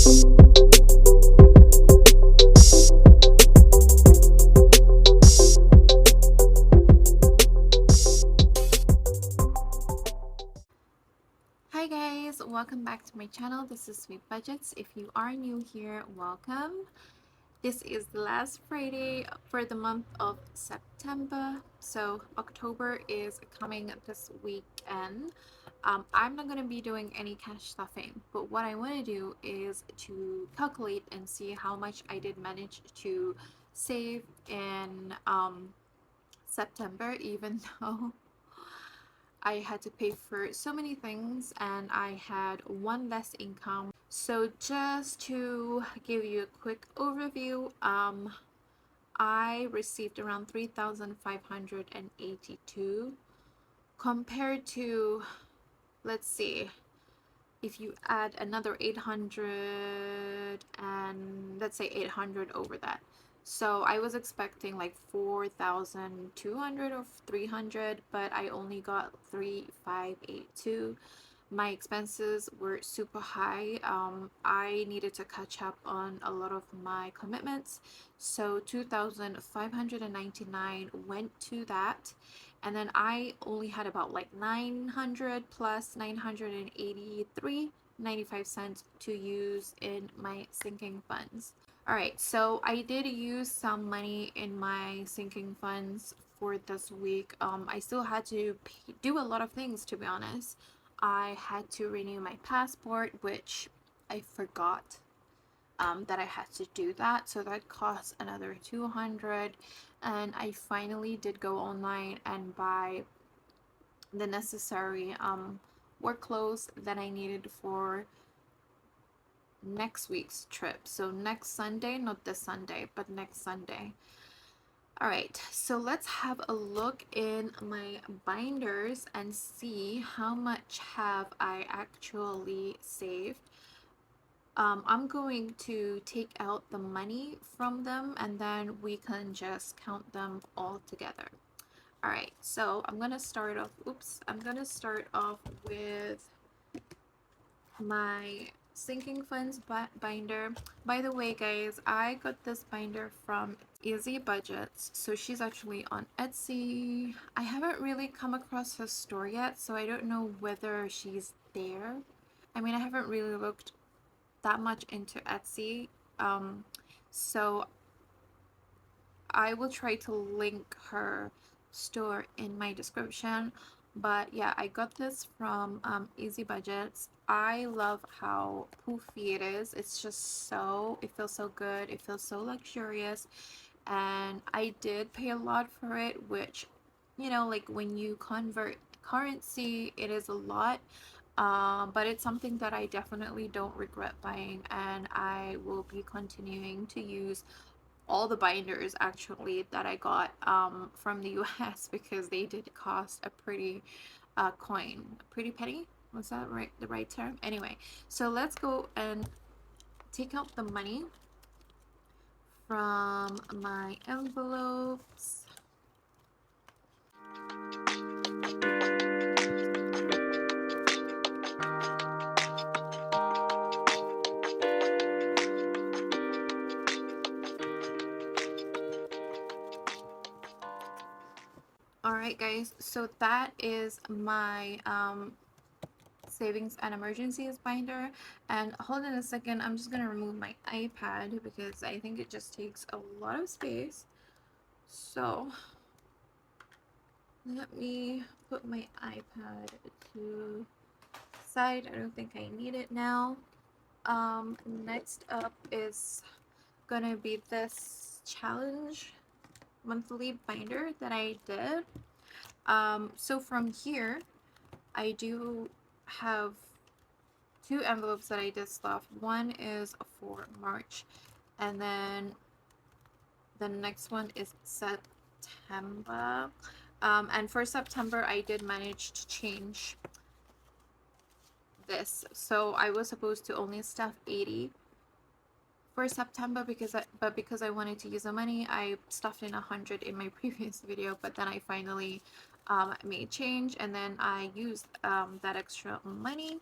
Hi guys, welcome back to my channel. This is Sweet Budgets. If you are new here, welcome. This is the last Friday for the month of September, so October is coming this weekend. I'm not going to be doing any cash stuffing, but what I want to do is to calculate and see how much I did manage to save in September, even though I had to pay for so many things and I had one less income. So just to give you a quick overview, I received around 3,582 compared to, let's see, if you add another 800 and let's say 800 over that. So I was expecting like 4,200 or 300, but I only got 3,582. My expenses were super high. I needed to catch up on a lot of my commitments. So 2,599 went to that. And then I only had about like 900 plus 983.95 to use in my sinking funds. All right, so I did use some money in my sinking funds for this week. I still had to do a lot of things, to be honest. I had to renew my passport, which I forgot that I had to do that, so that cost another 200. And I finally did go online and buy the necessary work clothes that I needed for next week's trip. So next Sunday, not this Sunday, but next Sunday. All right, so let's have a look in my binders and see how much have I actually saved. I'm going to take out the money from them and then we can just count them all together. All right, so I'm gonna start off with my sinking funds binder. By the way guys, I got this binder from Easy Budgets, so she's actually on Etsy. I haven't really come across her store yet, so I don't know whether she's there. I mean, I haven't really looked that much into Etsy, so I will try to link her store in my description. But yeah, I got this from Easy Budgets. I love how poofy it is. It's just so, it feels so good, it feels so luxurious, and I did pay a lot for it, which, you know, like when you convert currency, it is a lot. But it's something that I definitely don't regret buying, and I will be continuing to use all the binders actually that I got from the US because they did cost a pretty pretty penny. Was that right, the right term? Anyway, so let's go and take out the money from my envelopes. Alright guys, so that is my savings and emergencies binder. And hold on a second, I'm just gonna remove my iPad because I think it just takes a lot of space. So let me put my iPad to side. I don't think I need it now. Next up is gonna be this challenge monthly binder that I did. So from here I do have two envelopes that I did stuff. One is for March, and then the next one is September. And for September I did manage to change this, so I was supposed to only stuff 80 for September because I wanted to use the money. I stuffed in 100 in my previous video, but then I finally made change and then I used that extra money.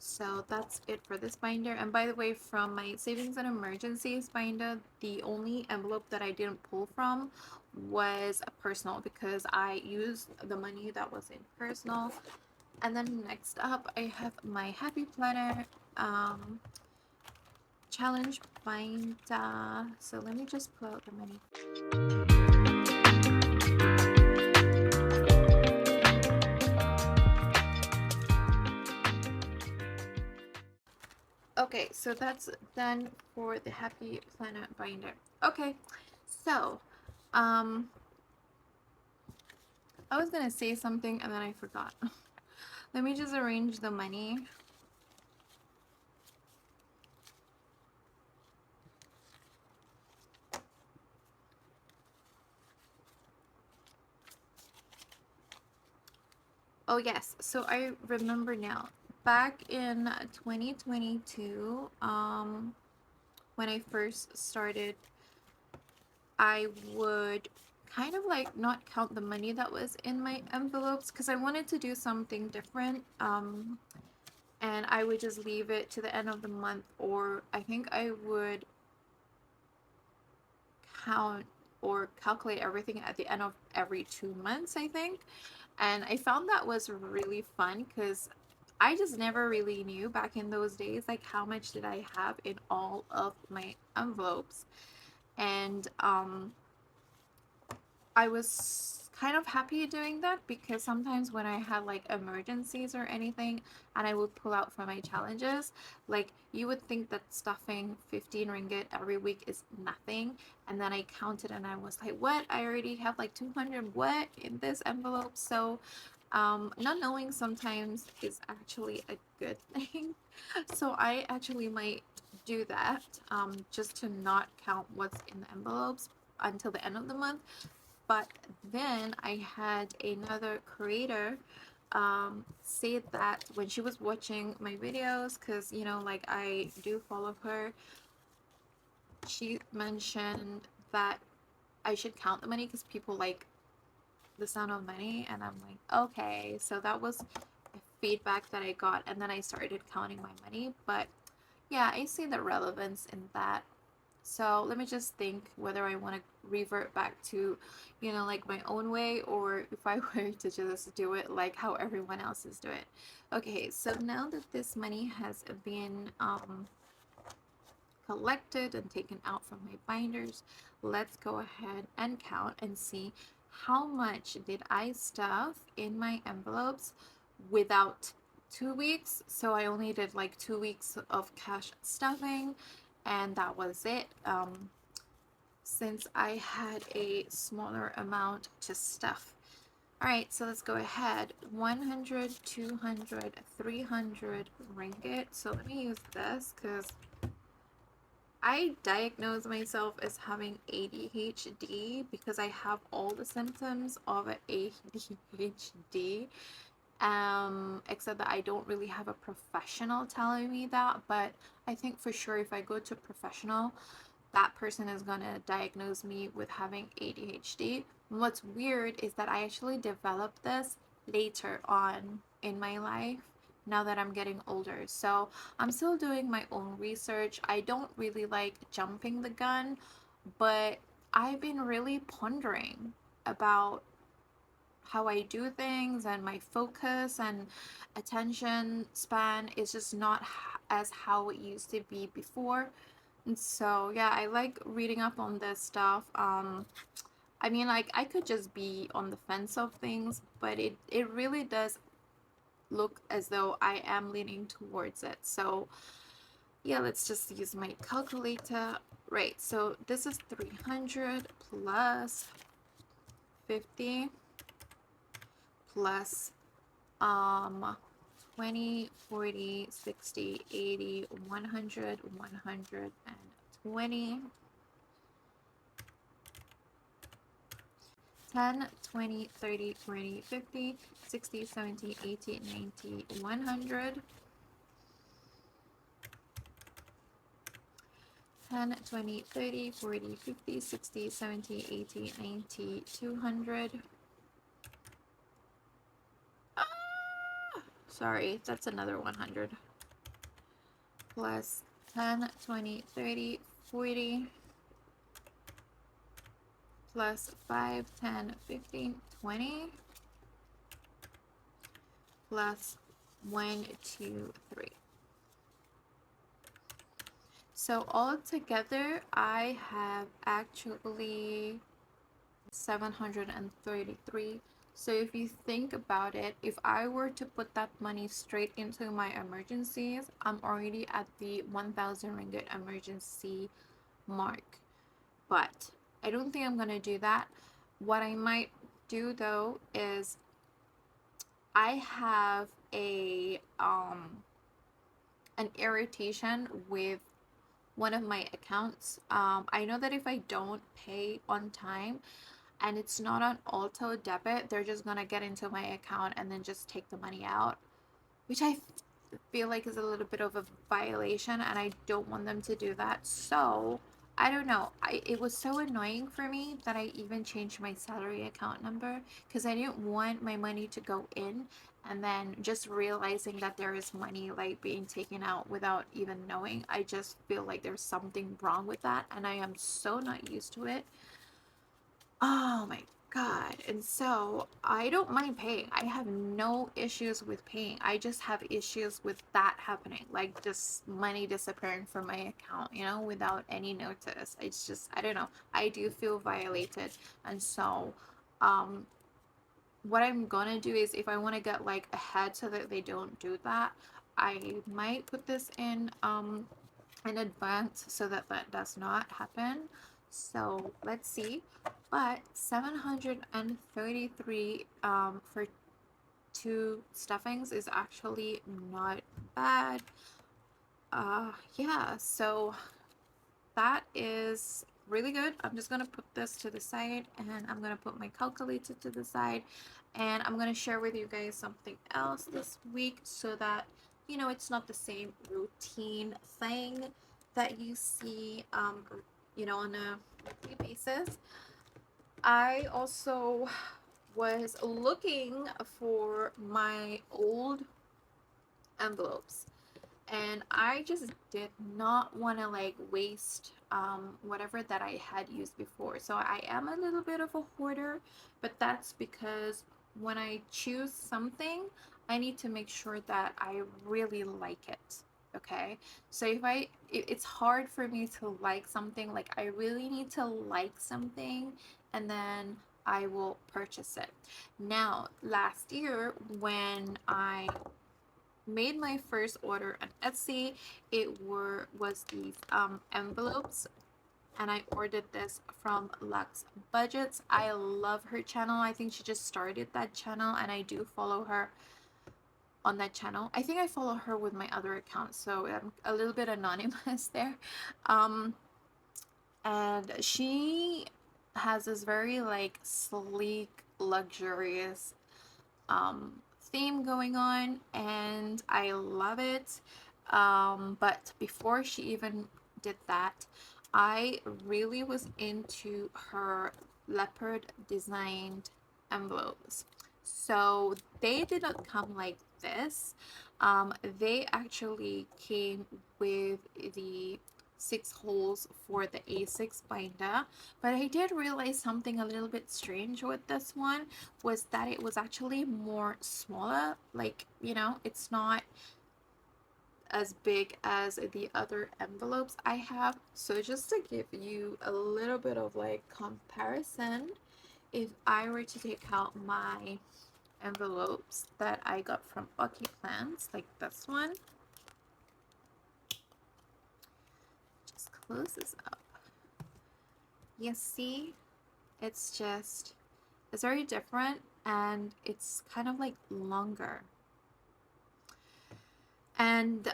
So that's it for this binder. And by the way, from my savings and emergencies binder, the only envelope that I didn't pull from was a personal, because I used the money that was in personal. And then next up, I have my Happy Planner challenge binder. So let me just pull out the money. Okay, so that's done for the Happy Planet binder. Okay, so I was gonna say something and then I forgot. Let me just arrange the money. Oh yes, so I remember now. Back in 2022, when I first started, I would kind of like not count the money that was in my envelopes because I wanted to do something different. And I would just leave it to the end of the month, or I think I would count or calculate everything at the end of every 2 months, I think. And I found that was really fun because I just never really knew back in those days like how much did I have in all of my envelopes. And I was kind of happy doing that because sometimes when I had like emergencies or anything and I would pull out from my challenges, like you would think that stuffing 15 ringgit every week is nothing, and then I counted and I was like, what, I already have like 200 what in this envelope. So not knowing sometimes is actually a good thing. So I actually might do that, just to not count what's in the envelopes until the end of the month. But then I had another creator say that when she was watching my videos, because you know, like I do follow her, she mentioned that I should count the money because people like the sound of money, and I'm like, okay. So that was feedback that I got, and then I started counting my money. But yeah, I see the relevance in that. So let me just think whether I want to revert back to, you know, like my own way, or if I were to just do it like how everyone else is doing. Okay, so now that this money has been collected and taken out from my binders, let's go ahead and count and see how much did I stuff in my envelopes without 2 weeks. So I only did like 2 weeks of cash stuffing, and that was it. Since I had a smaller amount to stuff. All right, so let's go ahead. 100, 200, 300 ringgit. So let me use this because I diagnosed myself as having ADHD because I have all the symptoms of ADHD. Except that I don't really have a professional telling me that, but I think for sure if I go to a professional, that person is gonna diagnose me with having ADHD. And what's weird is that I actually developed this later on in my life, now that I'm getting older. So I'm still doing my own research. I don't really like jumping the gun, but I've been really pondering about how I do things, and my focus and attention span is just not as how it used to be before. And so yeah, I like reading up on this stuff. I mean, like I could just be on the fence of things, but it really does look as though I am leaning towards it. So yeah, let's just use my calculator. Right, so this is 300 plus 50 plus 20, 40, 60, 80, 100, 120, 10, 20, 30, 40, 50, 60, 70, 80, 90, 100. 10, 20, 30, 40, 50, 60, 70, 80, 90, 200. Ah! Sorry, that's another 100. plus 10, 20, 30, 40 plus 5, 10, 15, 20 plus 1, 2, 3. So all together, I have actually 733. So if you think about it, if I were to put that money straight into my emergencies, I'm already at the 1000 ringgit emergency mark. But I don't think I'm gonna do that. What I might do though is I have an irritation with one of my accounts. I know that if I don't pay on time and it's not on auto debit, they're just gonna get into my account and then just take the money out, which I feel like is a little bit of a violation, and I don't want them to do that. So I don't know. It was so annoying for me that I even changed my salary account number because I didn't want my money to go in and then just realizing that there is money like being taken out without even knowing. I just feel like there's something wrong with that, and I am so not used to it. Oh my God. And so I don't mind paying. I have no issues with paying. I just have issues with that happening. Like just money disappearing from my account, without any notice. It's just, I don't know. I do feel violated. And so, um, what I'm gonna do is if I want to get like ahead so that they don't do that, I might put this in advance so that that does not happen. So let's see. But 733 for two stuffings is actually not bad. Yeah, so that is really good. I'm just gonna put this to the side, and I'm gonna put my calculator to the side, and I'm gonna share with you guys something else this week so that it's not the same routine thing that you see on a weekly basis. I also was looking for my old envelopes, and I just did not want to like waste whatever that I had used before. So I am a little bit of a hoarder, but that's because when I choose something, I need to make sure that I really like it. Okay, so it's hard for me to like something. Like I really need to like something, and then I will purchase it. Now, last year when I made my first order on Etsy, was these envelopes, and I ordered this from Luxe Budgets. I love her channel. I think she just started that channel, and I do follow her on that channel. I think I follow her with my other account, so I'm a little bit anonymous there. And she has this very like sleek, luxurious theme going on, and I love it. But before she even did that, I really was into her leopard designed envelopes. So they did not come like this. They actually came with the 6 holes for the A6 binder, but I did realize something a little bit strange with this one was that it was actually more smaller. Like, it's not as big as the other envelopes I have. So just to give you a little bit of like comparison, if I were to take out my envelopes that I got from Bucky Plans, like this one, just close this up. You see, it's very different, and it's kind of like longer. And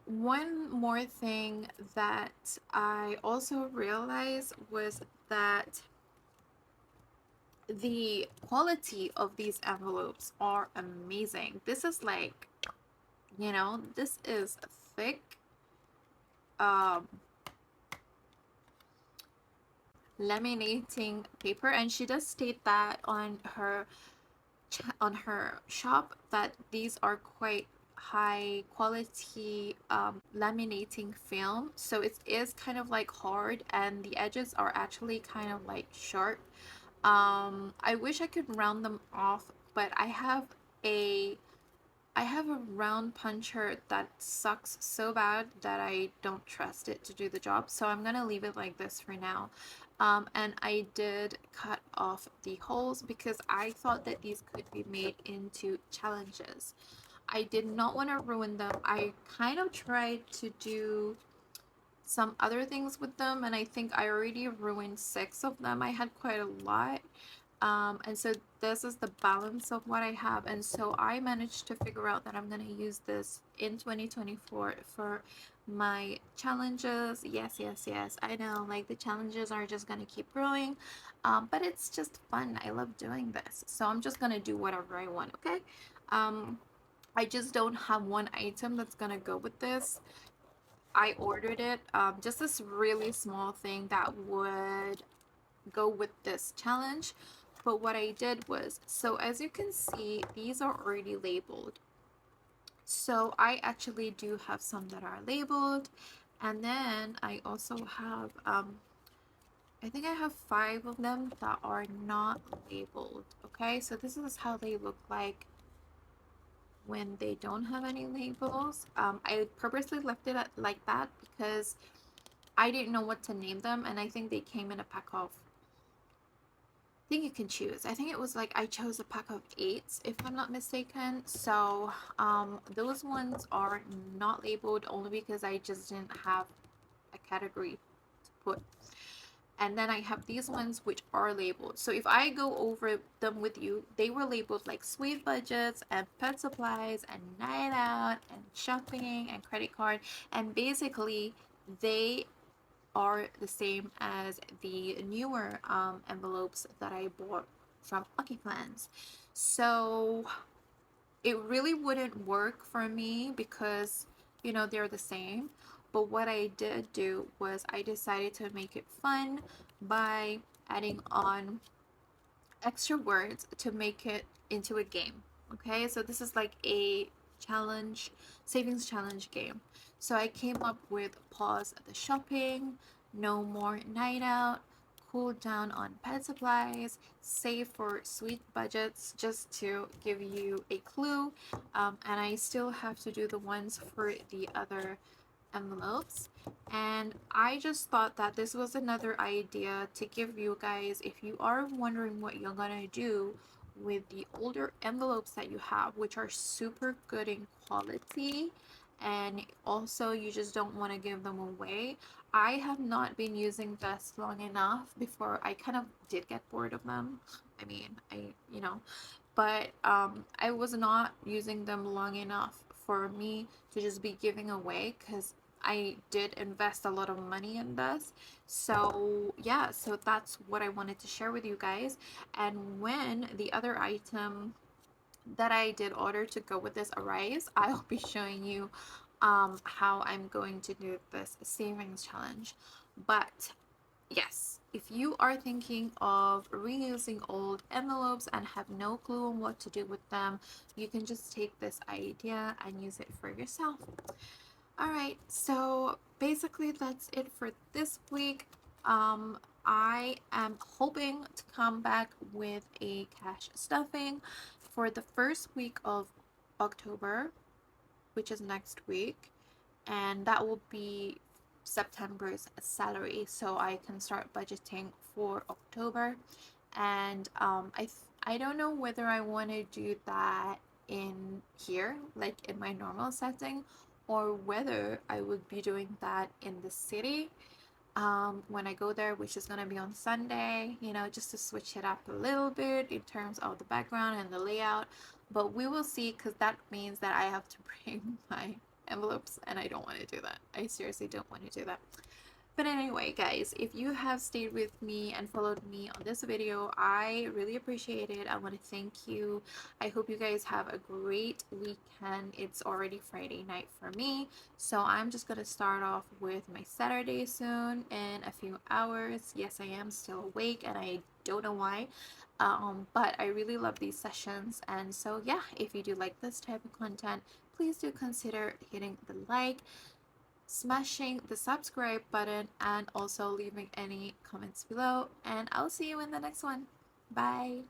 one more thing that I also realized was that the quality of these envelopes are amazing. This is like, this is thick laminating paper, and she does state that on her shop that these are quite high quality laminating film, so it is kind of like hard and the edges are actually kind of like sharp. I wish I could round them off, but a I have a round puncher that sucks so bad that I don't trust it to do the job. So I'm gonna leave it like this for now. And I did cut off the holes because I thought that these could be made into challenges. I did not want to ruin them. I kind of tried to do some other things with them, and I think I already ruined 6 of them. I had quite a lot. And so this is the balance of what I have, and so I managed to figure out that I'm gonna use this in 2024 for my challenges. Yes, yes, yes, I know, like the challenges are just gonna keep growing, but it's just fun. I love doing this, so I'm just gonna do whatever I want. Okay. um I just don't have one item that's gonna go with this. I ordered it, just this really small thing that would go with this challenge. But what I did was, so as you can see, these are already labeled. So I actually do have some that are labeled. And then I also have, I think I have 5 of them that are not labeled. Okay, so this is how they look like when they don't have any labels. I purposely left it like that because I didn't know what to name them, and I think they came in a pack of, I think you can choose. I think it was like I chose a pack of 8, if I'm not mistaken. So those ones are not labeled only because I just didn't have a category to put. And then I have these ones which are labeled. So if I go over them with you, they were labeled like sweet budgets and pet supplies and night out and shopping and credit card. And basically, they are the same as the newer envelopes that I bought from Lucky Plans. So it really wouldn't work for me because, they're the same. But what I did do was I decided to make it fun by adding on extra words to make it into a game. Okay, so this is like a challenge, savings challenge game. So I came up with pause the shopping, no more night out, cool down on pet supplies, save for sweet budgets, just to give you a clue. And I still have to do the ones for the other envelopes. And I just thought that this was another idea to give you guys if you are wondering what you're gonna do with the older envelopes that you have, which are super good in quality, and also you just don't want to give them away. I have not been using this long enough before I kind of did get bored of them. I mean, but I was not using them long enough for me to just be giving away because I did invest a lot of money in this. So yeah, so that's what I wanted to share with you guys. And when the other item that I did order to go with this arrives, I'll be showing you how I'm going to do this savings challenge. But yes, if you are thinking of reusing old envelopes and have no clue on what to do with them, you can just take this idea and use it for yourself. Alright, so basically that's it for this week. I am hoping to come back with a cash stuffing for the first week of October, which is next week, and that will be September's salary, so I can start budgeting for October. And I don't know whether I want to do that in here, like in my normal setting, or whether I would be doing that in the city when I go there, which is gonna be on Sunday, just to switch it up a little bit in terms of the background and the layout. But we will see, because that means that I have to bring my envelopes, and I don't want to do that. I seriously don't want to do that. But anyway, guys, if you have stayed with me and followed me on this video, I really appreciate it. I want to thank you. I hope you guys have a great weekend. It's already Friday night for me, so I'm just going to start off with my Saturday soon in a few hours. Yes, I am still awake, and I don't know why. But I really love these sessions, and so yeah, if you do like this type of content, please do consider hitting the like, smashing the subscribe button, and also leaving any comments below. And I'll see you in the next one. Bye.